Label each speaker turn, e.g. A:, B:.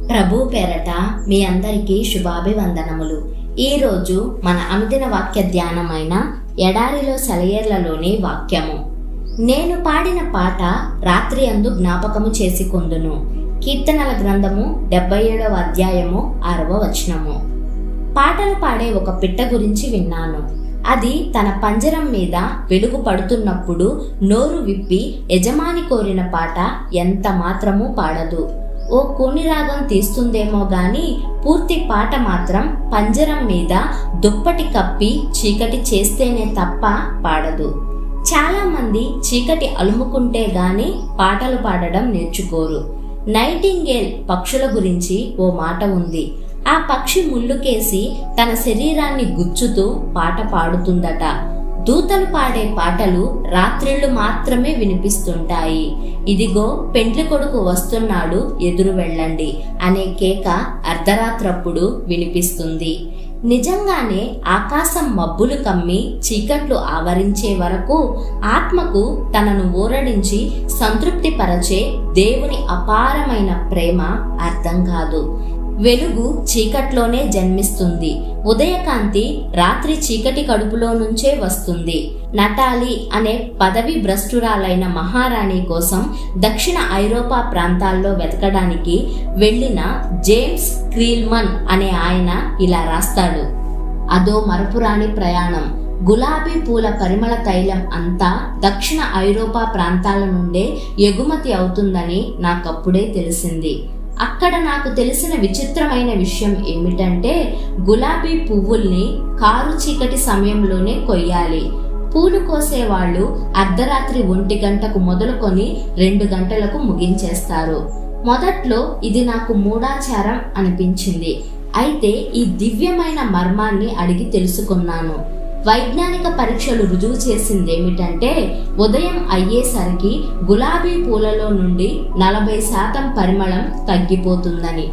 A: ప్రభు పేరట మీ అందరికీ శుభాభివందనములు. ఈరోజు మన అనుదిన వాక్య ధ్యానమైన ఎడారిలో సెలయేర్లలోని వాక్యము. నేను పాడిన పాట రాత్రి అందు జ్ఞాపకము చేసుకొందును. కీర్తనల గ్రంథము 77వ అధ్యాయము 6వ వచనము. పాటలు పాడే ఒక పిట్ట గురించి విన్నాను. అది తన పంజరం మీద వెలుగు పడుతున్నప్పుడు నోరు విప్పి యజమాని కోరిన పాట ఎంత మాత్రమూ పాడదు. ఓ కూని రాగం తీస్తుందేమో గాని పూర్తి పాట మాత్రం పంజరం మీద దుప్పటి కప్పి చీకటి చేస్తేనే తప్ప పాడదు. చాలా మంది చీకటి అలుముకుంటే గాని పాటలు పాడడం నేర్చుకోరు. నైటింగేల్ పక్షుల గురించి ఓ మాట ఉంది. ఆ పక్షి ముళ్ళుకేసి తన శరీరాన్ని గుచ్చుతూ పాట పాడుతుందట. దూతలు పాడే పాటలు రాత్రిళ్ళు మాత్రమే వినిపిస్తుంటాయి. ఇదిగో పెండ్లి కొడుకు వస్తున్నాడు, ఎదురు వెళ్ళండి అనే కేక అర్ధరాత్రప్పుడు వినిపిస్తుంది. నిజంగానే ఆకాశం మబ్బులు కమ్మి చీకట్లు ఆవరించే వరకు ఆత్మకు తనను ఊరడించి సంతృప్తి పరచే దేవుని అపారమైన ప్రేమ అర్థం కాదు. వెలుగు చీకట్లోనే జన్మిస్తుంది. ఉదయకాంతి రాత్రి చీకటి కడుపులో నుంచే వస్తుంది. నటాలి అనే పదవి భ్రష్టురాలైన మహారాణి కోసం దక్షిణ ఐరోపా ప్రాంతాల్లో వెతకడానికి వెళ్లిన జేమ్స్ క్రీల్మన్ అనే ఆయన ఇలా రాస్తాడు. అదో మరపురాని ప్రయాణం. గులాబీ పూల పరిమళ తైలం అంతా దక్షిణ ఐరోపా ప్రాంతాల నుండే ఎగుమతి అవుతుందని నాకప్పుడే తెలిసింది. అక్కడ నాకు తెలిసిన విచిత్రమైన విషయం ఏమిటంటే గులాబీ పువ్వుల్ని కారు చీకటి సమయంలోనే కొయ్యాలి. పూలు కోసేవాళ్లు అర్ధరాత్రి 1 గంటకు మొదలుకొని 2 గంటలకు ముగించేస్తారు. మొదట్లో ఇది నాకు మూఢాచారం అనిపించింది. అయితే ఈ దివ్యమైన మర్మాన్ని అడిగి తెలుసుకున్నాను. వైజ్ఞానిక పరీక్షలు రుజువు చేసిందేమిటంటే ఉదయం అయ్యేసరికి గులాబీ పూలలో నుండి 40% పరిమళం తగ్గిపోతుందని.